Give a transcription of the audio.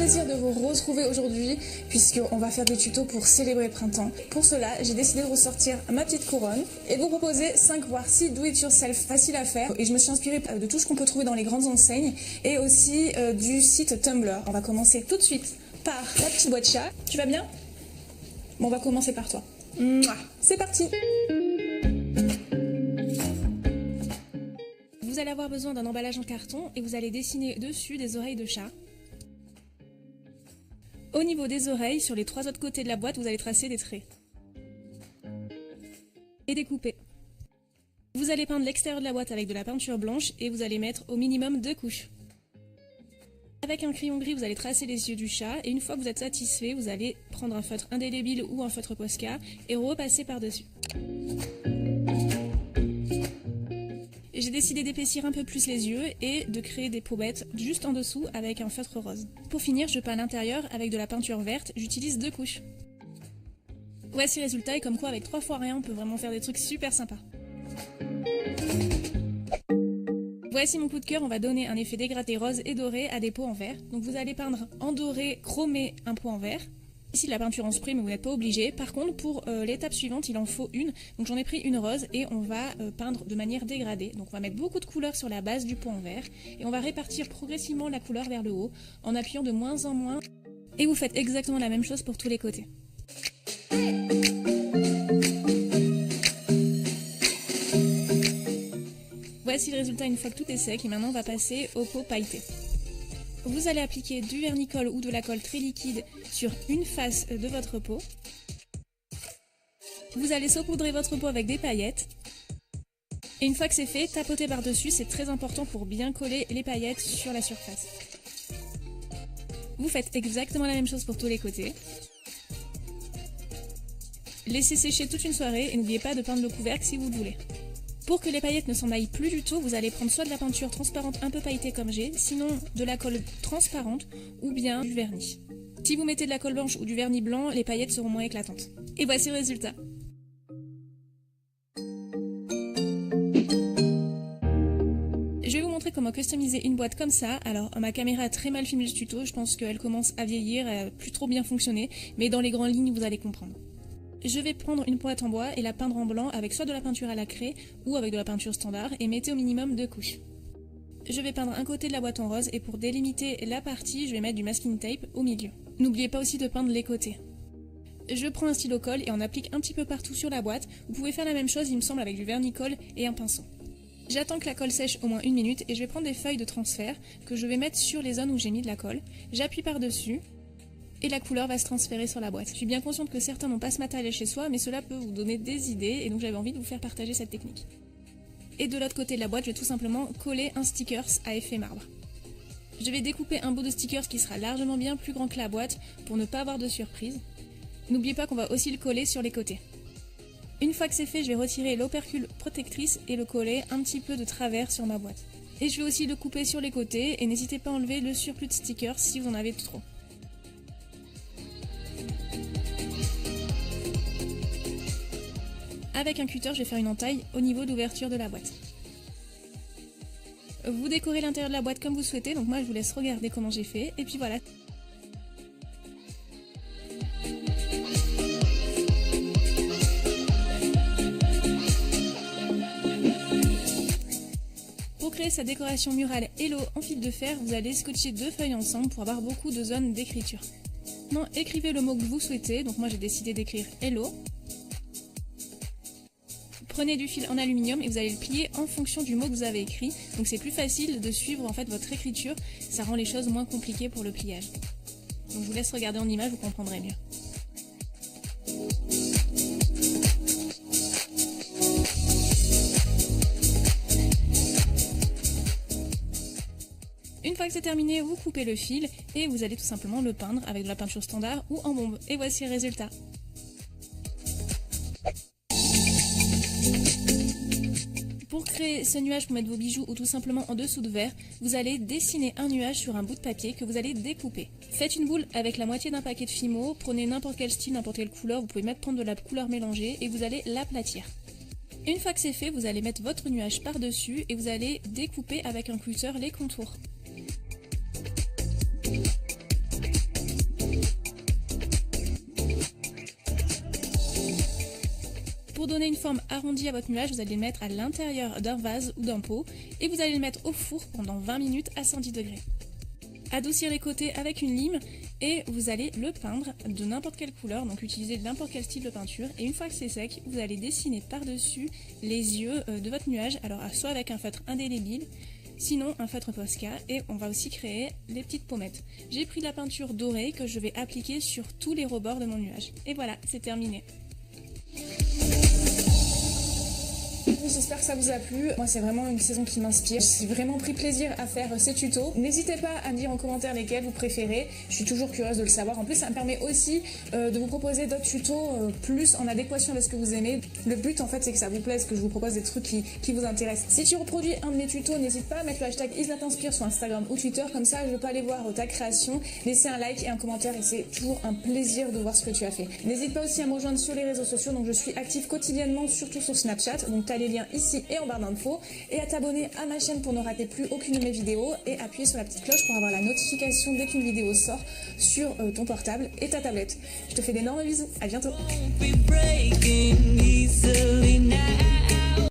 plaisir de vous retrouver aujourd'hui puisqu'on va faire des tutos pour célébrer le printemps. Pour cela, j'ai décidé de ressortir ma petite couronne et de vous proposer 5 voire 6 do-it-yourself faciles à faire. Et je me suis inspirée de tout ce qu'on peut trouver dans les grandes enseignes et aussi du site Tumblr. On va commencer tout de suite par la petite boîte chat. Tu vas bien? Bon, on va commencer par toi. C'est parti! Vous allez avoir besoin d'un emballage en carton et vous allez dessiner dessus des oreilles de chat. Au niveau des oreilles, sur les 3 autres côtés de la boîte, vous allez tracer des traits. Et découper. Vous allez peindre l'extérieur de la boîte avec de la peinture blanche et vous allez mettre au minimum 2 couches. Avec un crayon gris, vous allez tracer les yeux du chat et une fois que vous êtes satisfait, vous allez prendre un feutre indélébile ou un feutre Posca et repasser par-dessus. J'ai décidé d'épaissir un peu plus les yeux et de créer des pommettes juste en dessous avec un feutre rose. Pour finir, je peins l'intérieur avec de la peinture verte, j'utilise 2 couches. Voici le résultat et comme quoi avec 3 fois rien, on peut vraiment faire des trucs super sympas. Voici mon coup de cœur, on va donner un effet dégradé rose et doré à des pots en verre. Donc vous allez peindre en doré chromé un pot en verre. Ici de la peinture en spray mais vous n'êtes pas obligé. Par contre pour l'étape suivante il en faut une. Donc j'en ai pris une rose et on va peindre de manière dégradée. Donc on va mettre beaucoup de couleurs sur la base du pot en verre. Et on va répartir progressivement la couleur vers le haut en appuyant de moins en moins. Et vous faites exactement la même chose pour tous les côtés. Voici le résultat une fois que tout est sec et maintenant on va passer au pot pailleté. Vous allez appliquer du vernis-colle ou de la colle très liquide sur une face de votre pot. Vous allez saupoudrer votre pot avec des paillettes. Et une fois que c'est fait, tapotez par-dessus, c'est très important pour bien coller les paillettes sur la surface. Vous faites exactement la même chose pour tous les côtés. Laissez sécher toute une soirée et n'oubliez pas de peindre le couvercle si vous le voulez. Pour que les paillettes ne s'en aillent plus du tout, vous allez prendre soit de la peinture transparente un peu pailletée comme j'ai, sinon de la colle transparente ou bien du vernis. Si vous mettez de la colle blanche ou du vernis blanc, les paillettes seront moins éclatantes. Et voici le résultat. Je vais vous montrer comment customiser une boîte comme ça. Alors ma caméra a très mal filmé ce tuto, je pense qu'elle commence à vieillir, elle n'a plus trop bien fonctionné, mais dans les grandes lignes vous allez comprendre. Je vais prendre une boîte en bois et la peindre en blanc avec soit de la peinture à la craie ou avec de la peinture standard et mettez au minimum 2 couches. Je vais peindre un côté de la boîte en rose et pour délimiter la partie, je vais mettre du masking tape au milieu. N'oubliez pas aussi de peindre les côtés. Je prends un stylo colle et on applique un petit peu partout sur la boîte. Vous pouvez faire la même chose, il me semble, avec du vernis-colle et un pinceau. J'attends que la colle sèche au moins 1 minute et je vais prendre des feuilles de transfert que je vais mettre sur les zones où j'ai mis de la colle. J'appuie par-dessus. Et la couleur va se transférer sur la boîte. Je suis bien consciente que certains n'ont pas ce matériel chez soi, mais cela peut vous donner des idées, et donc j'avais envie de vous faire partager cette technique. Et de l'autre côté de la boîte, je vais tout simplement coller un stickers à effet marbre. Je vais découper un bout de stickers qui sera largement bien plus grand que la boîte, pour ne pas avoir de surprise. N'oubliez pas qu'on va aussi le coller sur les côtés. Une fois que c'est fait, je vais retirer l'opercule protectrice et le coller un petit peu de travers sur ma boîte. Et je vais aussi le couper sur les côtés, et n'hésitez pas à enlever le surplus de stickers si vous en avez trop. Avec un cutter, je vais faire une entaille au niveau d'ouverture de la boîte. Vous décorez l'intérieur de la boîte comme vous souhaitez, donc moi je vous laisse regarder comment j'ai fait, et puis voilà. Pour créer sa décoration murale Hello en fil de fer, vous allez scotcher 2 feuilles ensemble pour avoir beaucoup de zones d'écriture. Maintenant, écrivez le mot que vous souhaitez, donc moi j'ai décidé d'écrire Hello. Prenez du fil en aluminium et vous allez le plier en fonction du mot que vous avez écrit. Donc c'est plus facile de suivre en fait votre écriture, ça rend les choses moins compliquées pour le pliage. Donc je vous laisse regarder en image, vous comprendrez mieux. Une fois que c'est terminé, vous coupez le fil et vous allez tout simplement le peindre avec de la peinture standard ou en bombe. Et voici le résultat. Pour créer ce nuage pour mettre vos bijoux ou tout simplement en dessous de verre, vous allez dessiner un nuage sur un bout de papier que vous allez découper. Faites une boule avec la moitié d'un paquet de Fimo, prenez n'importe quel style, n'importe quelle couleur, vous pouvez même prendre de la couleur mélangée et vous allez l'aplatir. Une fois que c'est fait, vous allez mettre votre nuage par-dessus et vous allez découper avec un cutter les contours. Pour donner une forme arrondie à votre nuage, vous allez le mettre à l'intérieur d'un vase ou d'un pot et vous allez le mettre au four pendant 20 minutes à 110 degrés. Adoucir les côtés avec une lime et vous allez le peindre de n'importe quelle couleur, donc utilisez n'importe quel style de peinture. Et une fois que c'est sec, vous allez dessiner par-dessus les yeux de votre nuage, alors soit avec un feutre indélébile, sinon un feutre Posca, et on va aussi créer les petites pommettes. J'ai pris de la peinture dorée que je vais appliquer sur tous les rebords de mon nuage. Et voilà, c'est terminé. J'espère que ça vous a plu. Moi, c'est vraiment une saison qui m'inspire. J'ai vraiment pris plaisir à faire ces tutos. N'hésitez pas à me dire en commentaire lesquels vous préférez. Je suis toujours curieuse de le savoir. En plus, ça me permet aussi de vous proposer d'autres tutos plus en adéquation avec ce que vous aimez. Le but, en fait, c'est que ça vous plaise, que je vous propose des trucs qui vous intéressent. Si tu reproduis un de mes tutos, n'hésite pas à mettre le hashtag #IsnaTinspire sur Instagram ou Twitter. Comme ça, je peux aller voir ta création, laisser un like et un commentaire. Et c'est toujours un plaisir de voir ce que tu as fait. N'hésite pas aussi à me rejoindre sur les réseaux sociaux. Donc, je suis active quotidiennement, surtout sur Snapchat. Donc, tu as les liens ici et en barre d'infos, et à t'abonner à ma chaîne pour ne rater plus aucune de mes vidéos et appuyer sur la petite cloche pour avoir la notification dès qu'une vidéo sort sur ton portable et ta tablette. Je te fais d'énormes bisous, à bientôt.